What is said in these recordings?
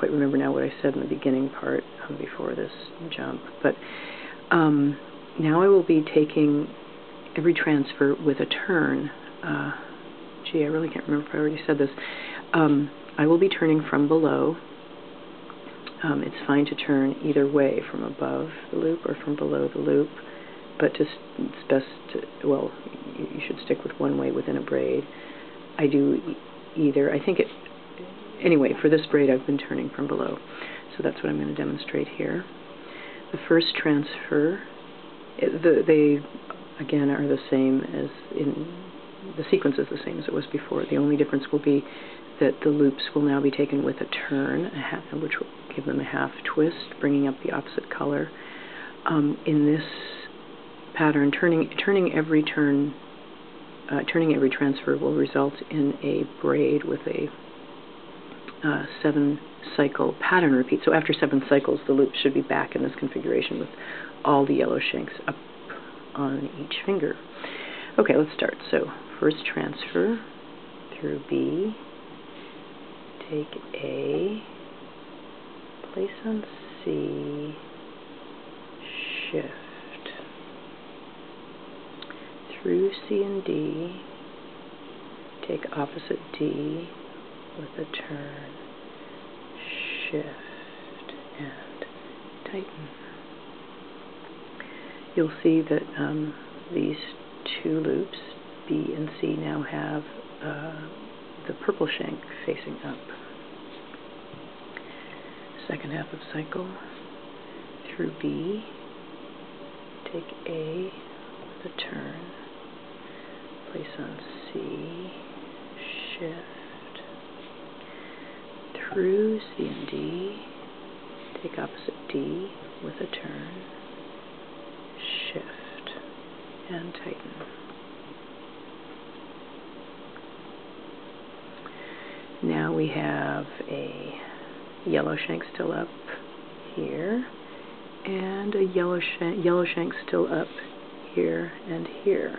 quite remember now what I said in the beginning part before this jump, but now I will be taking every transfer with a turn. Gee, I really can't remember if I already said this. I will be turning from below. It's fine to turn either way, from above the loop or from below the loop, but it's best to, well, you should stick with one way within a braid. I do either. I think anyway, for this braid I've been turning from below, so that's what I'm going to demonstrate here. The first transfer, they again are the same as the sequence is the same as it was before. The only difference will be that the loops will now be taken with a turn, which will give them a half twist, bringing up the opposite color. In this pattern, turning every transfer will result in a braid with a 7-cycle pattern repeat. So after 7 cycles, the loop should be back in this configuration with all the yellow shanks up on each finger. Okay, let's start. So first transfer through B, take A, place on C, shift through C and D, take opposite D with a turn, shift, and tighten. You'll see that these two loops, B and C, now have the purple shank facing up. Second half of cycle, through B, take A with a turn, place on C, shift, through C and D, take opposite D with a turn, shift, and tighten. Now we have a yellow shank still up here, and a yellow shank still up here and here.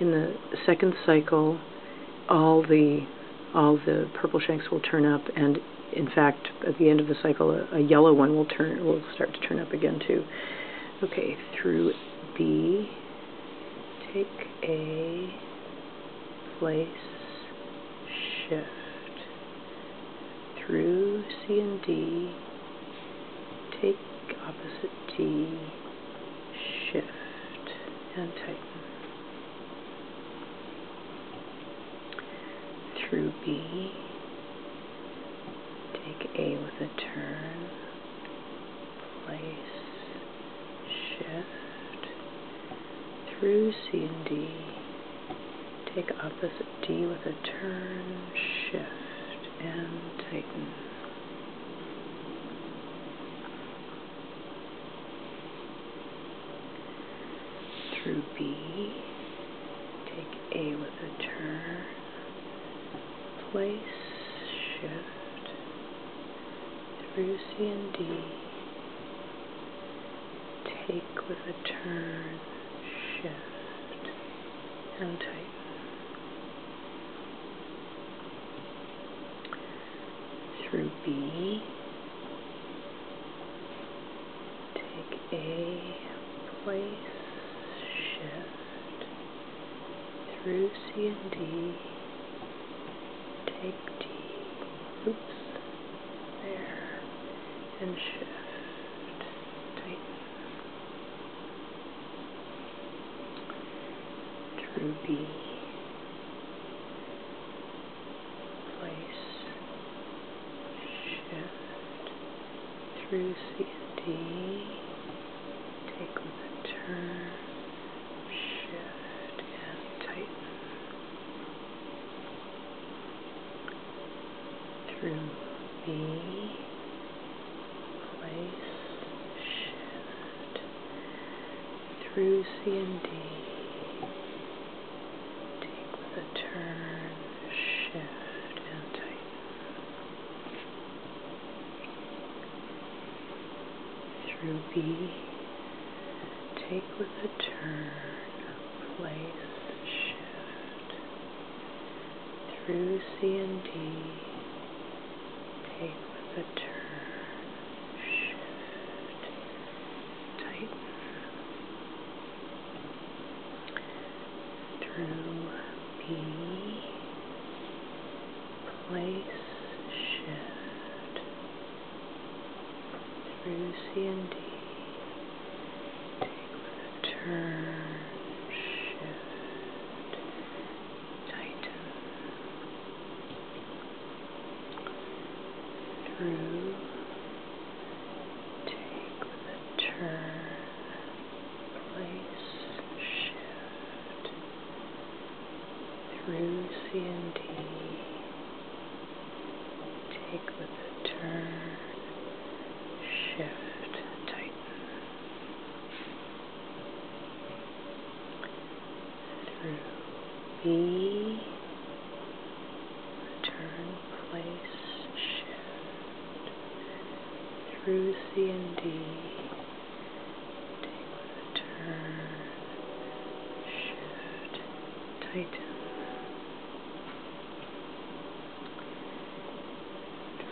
In the second cycle, all the purple shanks will turn up, and in fact, at the end of the cycle, a yellow one will start to turn up again too. Okay, through B, take A, place, shift, through C and D, take opposite D, shift, and tighten. Through B, take A with a turn, place, shift, through C and D, take opposite D with a turn, shift, and tighten. Through B, take A with a turn, place, shift, through C and D, take with a turn, shift, and tighten. Through B, take A, place, shift, through C and D, take D, oops, there, and shift, tighten. Through B, place, shift, through C and D, take with a turn, shift, and tighten. Through B, place, shift, through C and D, take with a turn, shift, and tighten. Through B, take with a turn, place, shift, through C and D, take with the turn, shift, tighten, through B, place, shift, through C and D, take with a turn, shift, tighten, through, take with a turn, place, shift, through C and D, take with a turn, shift, tighten, through B, turn, place, shift, through C and D, take with a turn, shift, tighten,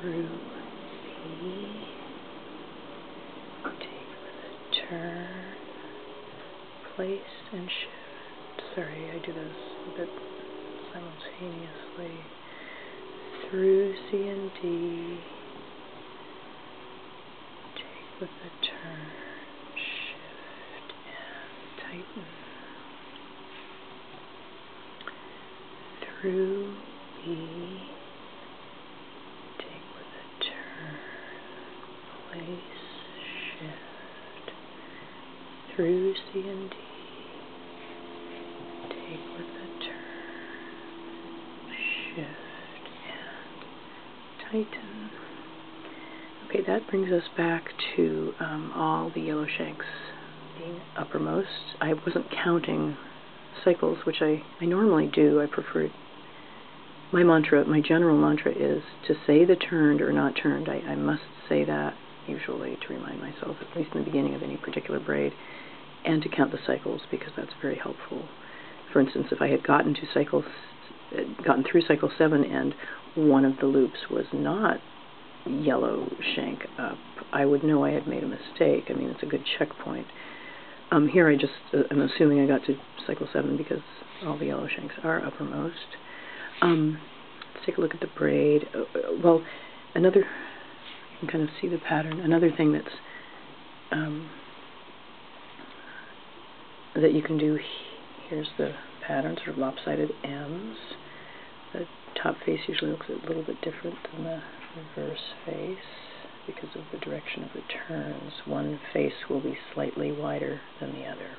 through B, take with a turn, place and shift. Sorry, I do those a bit simultaneously. Through C and D, take with a turn, shift and tighten. Through B, take with a turn, place, shift. Through C and D, take with a turn, shift and tighten. Okay, that brings us back to all the yellow shanks being uppermost. I wasn't counting cycles, which I normally do. I prefer, my mantra, my general mantra is to say the turned or not turned. I must say that usually to remind myself, at least in the beginning of any particular braid, and to count the cycles because that's very helpful. For instance, if I had gotten through cycle 7 and one of the loops was not yellow shank up, I would know I had made a mistake. I mean, it's a good checkpoint. Here I just, I'm assuming I got to cycle 7 because all the yellow shanks are uppermost. Let's take a look at the braid. Well, another, you can kind of see the pattern. Another thing that's that you can do, here's the pattern, sort of lopsided M's. The top face usually looks a little bit different than the reverse face because of the direction of the turns. One face will be slightly wider than the other.